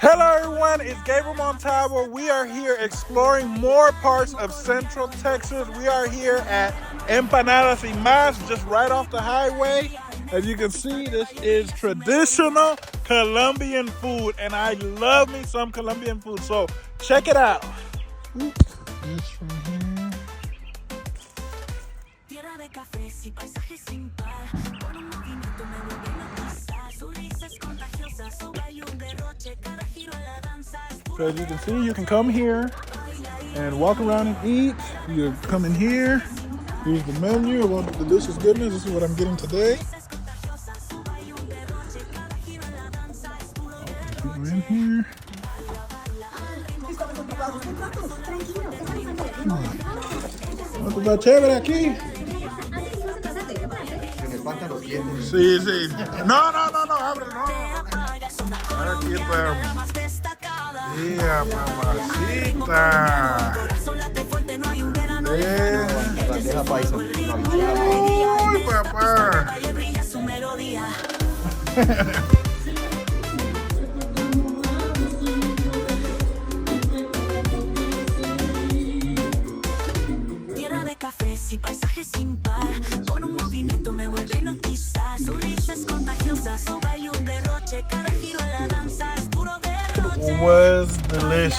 Hello everyone, it's Gabriel Montalvo. We are here exploring more parts of Central Texas. We are here at Empanadas y Mas, just right off the highway. As you can see, this is traditional Colombian food, and I love me some Colombian food, so check it out. Oops, this from here. So as you can see, you can come here and walk around and eat. You come in here. Here's the menu of all the delicious goodness. This is what I'm getting today. People in here. ¿Cuánto está chévere aquí? Sí, sí. No, abre, no. Aquí está. Yeah, mamacita. Bandeja paisa. Uy, papá. Tierra de cafés y paisajes sin par. Con un movimiento me vuelve a hipnotizar. Su risa es contagiosa, su baile un derroche. Cada giro en la danza es puro derroche. Was delicious.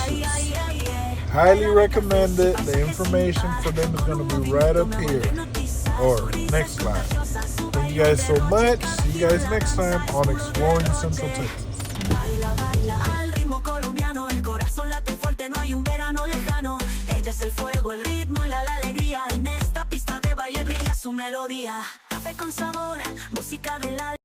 Highly recommended. The information for them is going to be right up here or next slide. Thank you guys so much. See you guys next time on Exploring Central Texas. Baila, baila al ritmo colombiano. El corazón late fuerte, no hay un verano lejano. Ella es el fuego, el ritmo y la alegría. En esta pista de baile brilla su melodía. Café con sabor, música del alma.